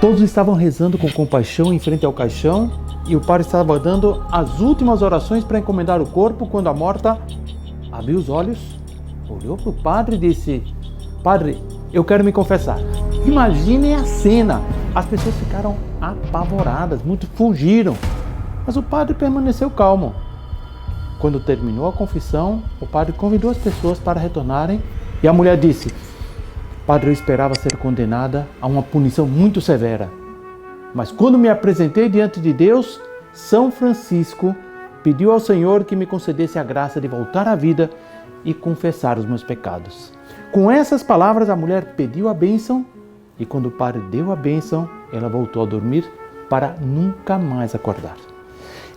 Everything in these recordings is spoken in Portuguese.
Todos estavam rezando com compaixão em frente ao caixão e o padre estava dando as últimas orações para encomendar o corpo quando a morta abriu os olhos, olhou para o padre e disse: Padre, eu quero me confessar. Imaginem a cena. As pessoas ficaram apavoradas, muitos fugiram. Mas o padre permaneceu calmo. Quando terminou a confissão, o padre convidou as pessoas para retornarem e a mulher disse: Padre, eu esperava ser condenada a uma punição muito severa. Mas quando me apresentei diante de Deus, São Francisco pediu ao Senhor que me concedesse a graça de voltar à vida e confessar os meus pecados. Com essas palavras, a mulher pediu a bênção e quando o padre deu a bênção, ela voltou a dormir para nunca mais acordar.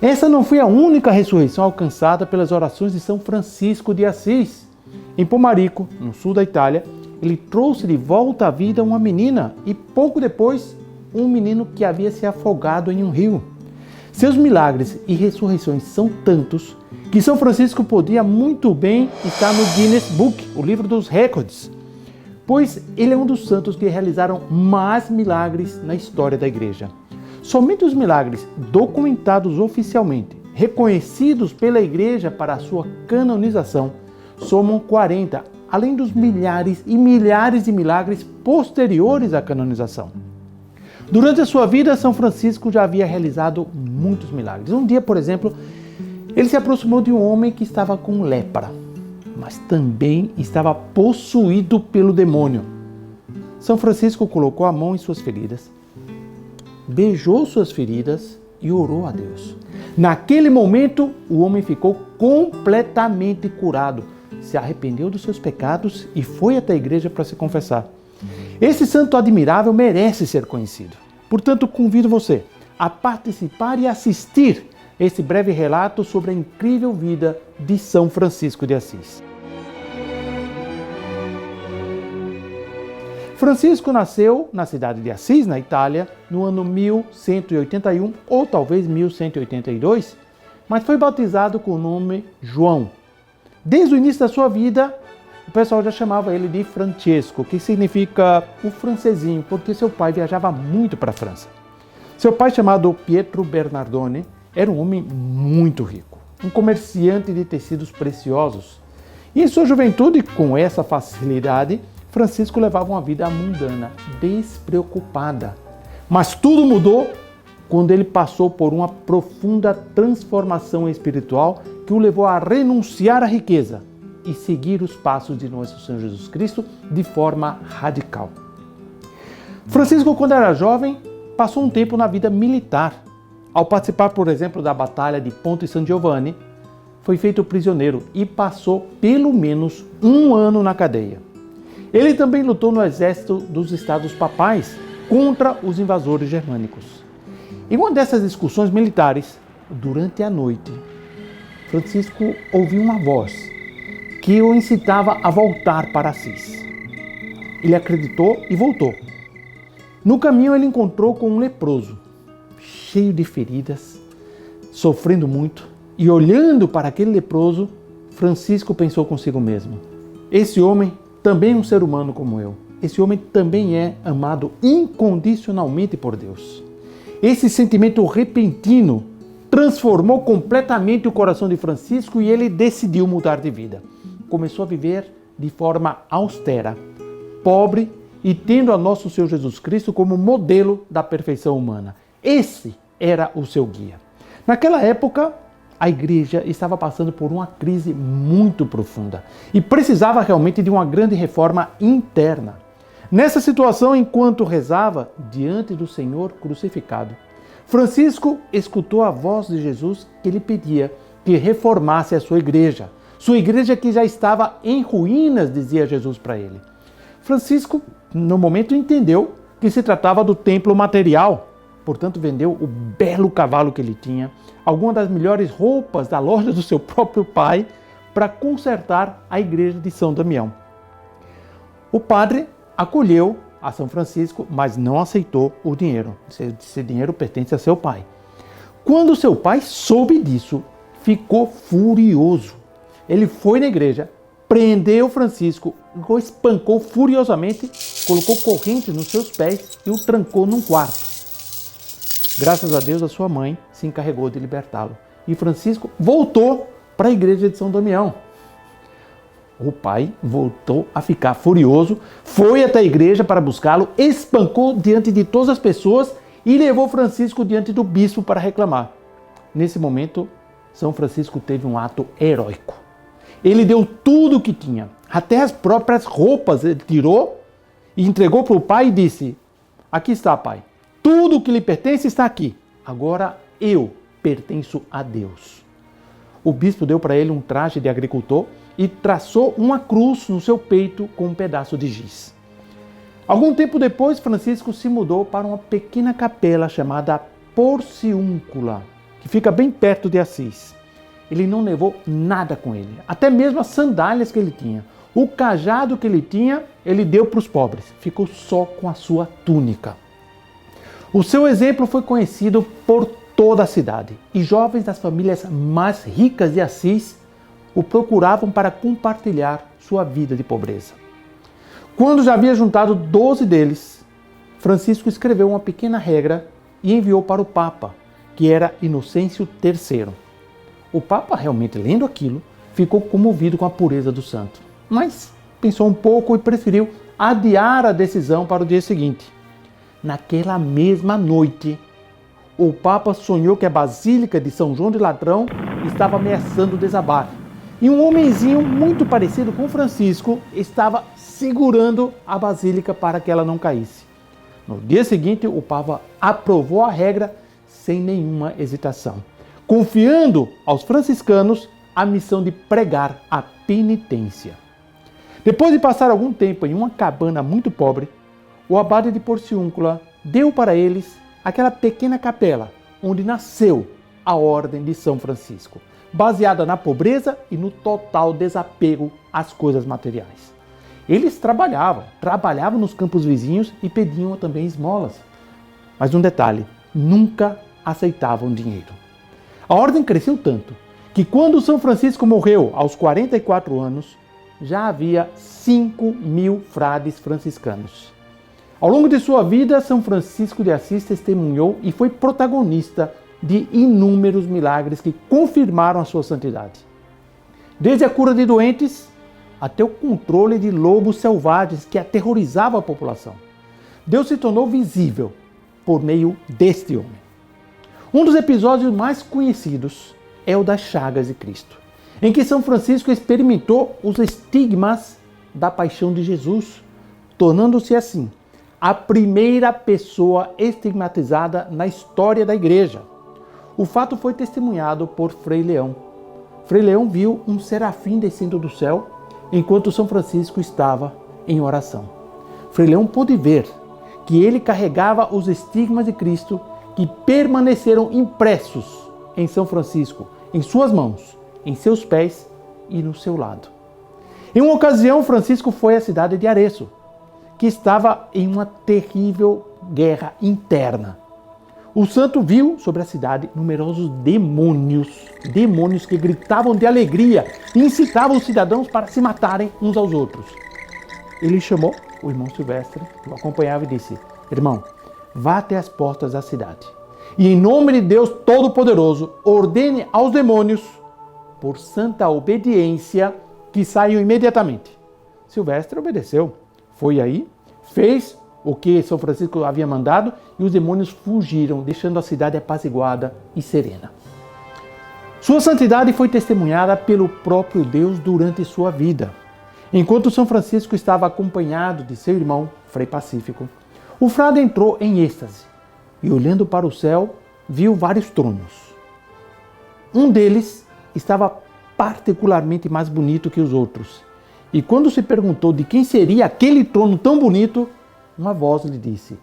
Essa não foi a única ressurreição alcançada pelas orações de São Francisco de Assis. Em Pomarico, no sul da Itália, ele trouxe de volta à vida uma menina e pouco depois, um menino que havia se afogado em um rio. Seus milagres e ressurreições são tantos que São Francisco podia muito bem estar no Guinness Book, o livro dos recordes, pois ele é um dos santos que realizaram mais milagres na história da Igreja. Somente os milagres documentados oficialmente, reconhecidos pela Igreja para a sua canonização, somam 40, além dos milhares e milhares de milagres posteriores à canonização. Durante a sua vida, São Francisco já havia realizado muitos milagres. Um dia, por exemplo, ele se aproximou de um homem que estava com lepra, mas também estava possuído pelo demônio. São Francisco colocou a mão em suas feridas, beijou suas feridas e orou a Deus. Naquele momento, o homem ficou completamente curado, se arrependeu dos seus pecados e foi até a igreja para se confessar. Esse santo admirável merece ser conhecido. Portanto, convido você a participar e assistir esse breve relato sobre a incrível vida de São Francisco de Assis. Francisco nasceu na cidade de Assis, na Itália, no ano 1181 ou talvez 1182, mas foi batizado com o nome João. Desde o início da sua vida, o pessoal já chamava ele de Francesco, que significa o francesinho, porque seu pai viajava muito para a França. Seu pai, chamado Pietro Bernardone, era um homem muito rico, um comerciante de tecidos preciosos. E em sua juventude, com essa facilidade, Francisco levava uma vida mundana, despreocupada. Mas tudo mudou quando ele passou por uma profunda transformação espiritual que o levou a renunciar à riqueza e seguir os passos de nosso Senhor Jesus Cristo de forma radical. Francisco, quando era jovem, passou um tempo na vida militar. Ao participar, por exemplo, da Batalha de Ponte San Giovanni, foi feito prisioneiro e passou pelo menos 1 ano na cadeia. Ele também lutou no exército dos Estados Papais contra os invasores germânicos. Em uma dessas excursões militares, durante a noite, Francisco ouviu uma voz que o incitava a voltar para Assis. Ele acreditou e voltou. No caminho ele encontrou com um leproso, cheio de feridas, sofrendo muito, e olhando para aquele leproso, Francisco pensou consigo mesmo: esse homem também é um ser humano como eu. Esse homem também é amado incondicionalmente por Deus. Esse sentimento repentino transformou completamente o coração de Francisco e ele decidiu mudar de vida. Começou a viver de forma austera, pobre e tendo a nosso Senhor Jesus Cristo como modelo da perfeição humana. Esse era o seu guia. Naquela época, a igreja estava passando por uma crise muito profunda e precisava realmente de uma grande reforma interna. Nessa situação, enquanto rezava diante do Senhor crucificado, Francisco escutou a voz de Jesus que lhe pedia que reformasse a sua igreja que já estava em ruínas, dizia Jesus para ele. Francisco, no momento, entendeu que se tratava do templo material. Portanto, vendeu o belo cavalo que ele tinha, algumas das melhores roupas da loja do seu próprio pai, para consertar a igreja de São Damião. O padre acolheu a São Francisco, mas não aceitou o dinheiro. Esse dinheiro pertence a seu pai. Quando seu pai soube disso, ficou furioso. Ele foi na igreja, prendeu Francisco, o espancou furiosamente, colocou corrente nos seus pés e o trancou num quarto. Graças a Deus, a sua mãe se encarregou de libertá-lo. E Francisco voltou para a igreja de São Damião. O pai voltou a ficar furioso, foi até a igreja para buscá-lo, espancou diante de todas as pessoas e levou Francisco diante do bispo para reclamar. Nesse momento, São Francisco teve um ato heróico. Ele deu tudo o que tinha, até as próprias roupas ele tirou e entregou para o pai e disse: aqui está, pai, tudo o que lhe pertence está aqui, agora eu pertenço a Deus. O bispo deu para ele um traje de agricultor e traçou uma cruz no seu peito com um pedaço de giz. Algum tempo depois, Francisco se mudou para uma pequena capela chamada Porciúncula, que fica bem perto de Assis. Ele não levou nada com ele, até mesmo as sandálias que ele tinha. O cajado que ele tinha, ele deu para os pobres, ficou só com a sua túnica. O seu exemplo foi conhecido por toda a cidade e jovens das famílias mais ricas de Assis o procuravam para compartilhar sua vida de pobreza. Quando já havia juntado 12 deles, Francisco escreveu uma pequena regra e enviou para o Papa, que era Inocêncio III. O Papa, realmente lendo aquilo, ficou comovido com a pureza do santo, mas pensou um pouco e preferiu adiar a decisão para o dia seguinte. Naquela mesma noite, o Papa sonhou que a Basílica de São João de Ladrão estava ameaçando desabar. E um homenzinho muito parecido com Francisco estava segurando a Basílica para que ela não caísse. No dia seguinte, o Papa aprovou a regra sem nenhuma hesitação, confiando aos franciscanos a missão de pregar a penitência. Depois de passar algum tempo em uma cabana muito pobre, o abade de Porciúncula deu para eles aquela pequena capela onde nasceu a Ordem de São Francisco, baseada na pobreza e no total desapego às coisas materiais. Eles trabalhavam nos campos vizinhos e pediam também esmolas. Mas um detalhe, nunca aceitavam dinheiro. A ordem cresceu tanto que quando São Francisco morreu aos 44 anos, já havia 5.000 frades franciscanos. Ao longo de sua vida, São Francisco de Assis testemunhou e foi protagonista de inúmeros milagres que confirmaram a sua santidade. Desde a cura de doentes até o controle de lobos selvagens que aterrorizavam a população. Deus se tornou visível por meio deste homem. Um dos episódios mais conhecidos é o das chagas de Cristo, em que São Francisco experimentou os estigmas da paixão de Jesus, tornando-se assim a primeira pessoa estigmatizada na história da igreja. O fato foi testemunhado por Frei Leão. Frei Leão viu um serafim descendo do céu enquanto São Francisco estava em oração. Frei Leão pôde ver que ele carregava os estigmas de Cristo que permaneceram impressos em São Francisco, em suas mãos, em seus pés e no seu lado. Em uma ocasião, Francisco foi à cidade de Arezzo, que estava em uma terrível guerra interna. O santo viu sobre a cidade numerosos demônios que gritavam de alegria e incitavam os cidadãos para se matarem uns aos outros. Ele chamou o irmão Silvestre, que o acompanhava, e disse: irmão, vá até as portas da cidade e, em nome de Deus Todo-Poderoso, ordene aos demônios, por santa obediência, que saiam imediatamente. Silvestre obedeceu. Foi aí, fez o que São Francisco havia mandado e os demônios fugiram, deixando a cidade apaziguada e serena. Sua santidade foi testemunhada pelo próprio Deus durante sua vida. Enquanto São Francisco estava acompanhado de seu irmão, Frei Pacífico, o frade entrou em êxtase e, olhando para o céu, viu vários tronos. Um deles estava particularmente mais bonito que os outros. E quando se perguntou de quem seria aquele trono tão bonito, uma voz lhe disse: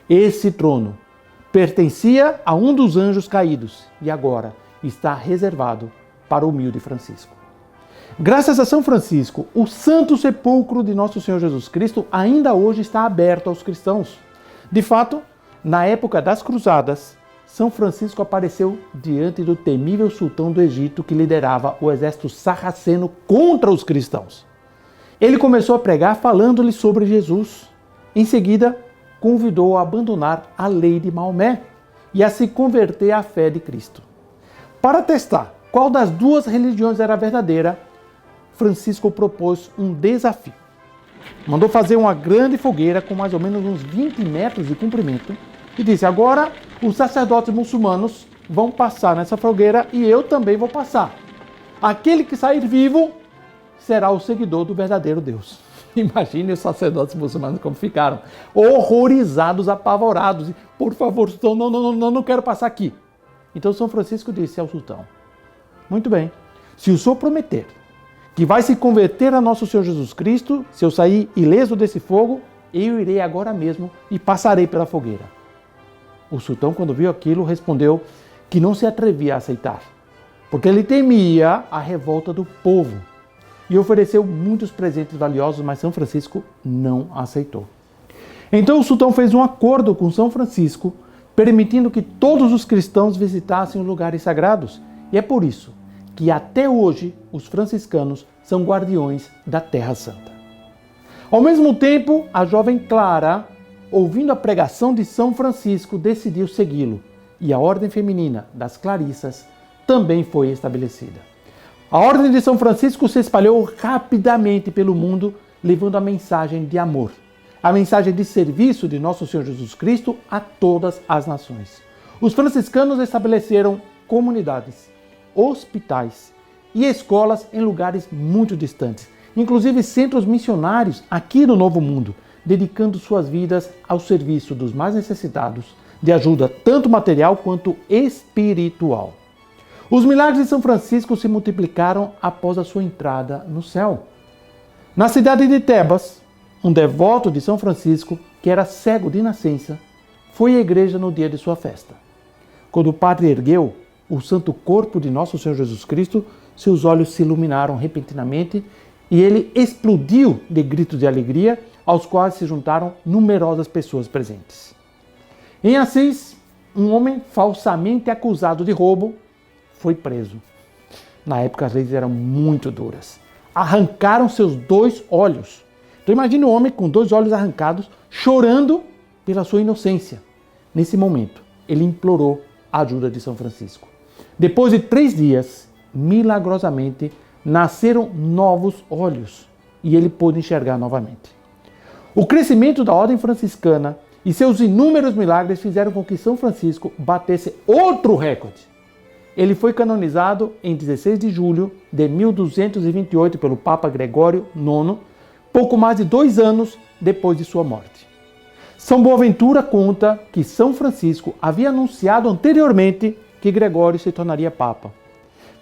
esse trono pertencia a um dos anjos caídos e agora está reservado para o humilde Francisco. Graças a São Francisco, o Santo Sepulcro de Nosso Senhor Jesus Cristo ainda hoje está aberto aos cristãos. De fato, na época das Cruzadas, São Francisco apareceu diante do temível sultão do Egito que liderava o exército sarraceno contra os cristãos. Ele começou a pregar falando-lhe sobre Jesus. Em seguida, convidou a abandonar a lei de Maomé e a se converter à fé de Cristo. Para testar qual das duas religiões era verdadeira, Francisco propôs um desafio. Mandou fazer uma grande fogueira com mais ou menos uns 20 metros de comprimento e disse: agora os sacerdotes muçulmanos vão passar nessa fogueira e eu também vou passar. Aquele que sair vivo será o seguidor do verdadeiro Deus. Imagine os sacerdotes muçulmanos como ficaram, horrorizados, apavorados. Por favor, sultão, não quero passar aqui. Então São Francisco disse ao sultão: muito bem, se o senhor prometer que vai se converter a nosso Senhor Jesus Cristo, se eu sair ileso desse fogo, eu irei agora mesmo e passarei pela fogueira. O sultão, quando viu aquilo, respondeu que não se atrevia a aceitar, porque ele temia a revolta do povo, e ofereceu muitos presentes valiosos, mas São Francisco não aceitou. Então o sultão fez um acordo com São Francisco, permitindo que todos os cristãos visitassem os lugares sagrados, e é por isso que até hoje os franciscanos são guardiões da Terra Santa. Ao mesmo tempo, a jovem Clara, ouvindo a pregação de São Francisco, decidiu segui-lo, e a ordem feminina das Clarissas também foi estabelecida. A ordem de São Francisco se espalhou rapidamente pelo mundo, levando a mensagem de amor, a mensagem de serviço de nosso Senhor Jesus Cristo a todas as nações. Os franciscanos estabeleceram comunidades, hospitais e escolas em lugares muito distantes, inclusive centros missionários aqui no Novo Mundo, dedicando suas vidas ao serviço dos mais necessitados, de ajuda tanto material quanto espiritual. Os milagres de São Francisco se multiplicaram após a sua entrada no céu. Na cidade de Tebas, um devoto de São Francisco, que era cego de nascença, foi à igreja no dia de sua festa. Quando o padre ergueu o santo corpo de nosso Senhor Jesus Cristo, seus olhos se iluminaram repentinamente e ele explodiu de gritos de alegria, aos quais se juntaram numerosas pessoas presentes. Em Assis, um homem falsamente acusado de roubo foi preso. Na época as leis eram muito duras. Arrancaram seus 2 olhos. Então imagine um homem com 2 olhos arrancados, chorando pela sua inocência. Nesse momento, ele implorou a ajuda de São Francisco. Depois de 3 dias, milagrosamente, nasceram novos olhos e ele pôde enxergar novamente. O crescimento da ordem franciscana e seus inúmeros milagres fizeram com que São Francisco batesse outro recorde. Ele foi canonizado em 16 de julho de 1228 pelo Papa Gregório IX, pouco mais de 2 anos depois de sua morte. São Boaventura conta que São Francisco havia anunciado anteriormente que Gregório se tornaria Papa.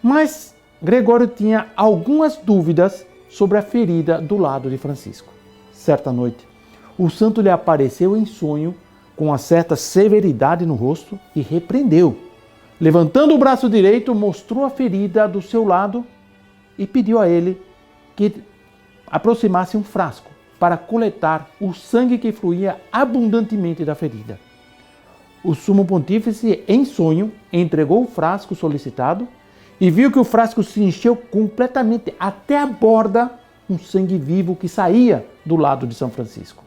Mas Gregório tinha algumas dúvidas sobre a ferida do lado de Francisco. Certa noite, o santo lhe apareceu em sonho com uma certa severidade no rosto e repreendeu. Levantando o braço direito, mostrou a ferida do seu lado e pediu a ele que aproximasse um frasco para coletar o sangue que fluía abundantemente da ferida. O sumo pontífice, em sonho, entregou o frasco solicitado e viu que o frasco se encheu completamente até a borda, um sangue vivo que saía do lado de São Francisco.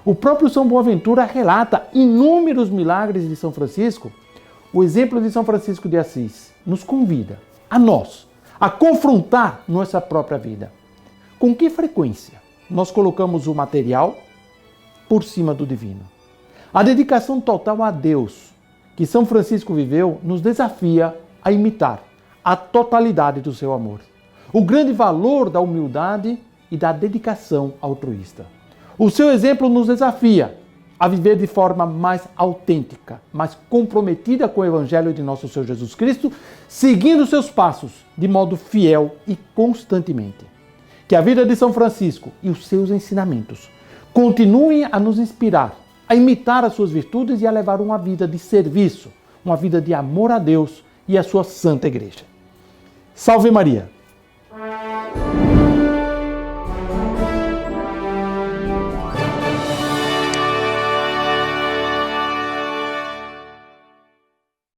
O próprio São Boaventura relata inúmeros milagres de São Francisco. O exemplo de São Francisco de Assis nos convida, a nós, a confrontar nossa própria vida. Com que frequência nós colocamos o material por cima do divino? A dedicação total a Deus que São Francisco viveu nos desafia a imitar a totalidade do seu amor, o grande valor da humildade e da dedicação altruísta. O seu exemplo nos desafia a viver de forma mais autêntica, mais comprometida com o Evangelho de nosso Senhor Jesus Cristo, seguindo seus passos de modo fiel e constantemente. Que a vida de São Francisco e os seus ensinamentos continuem a nos inspirar, a imitar as suas virtudes e a levar uma vida de serviço, uma vida de amor a Deus e a sua Santa Igreja. Salve Maria!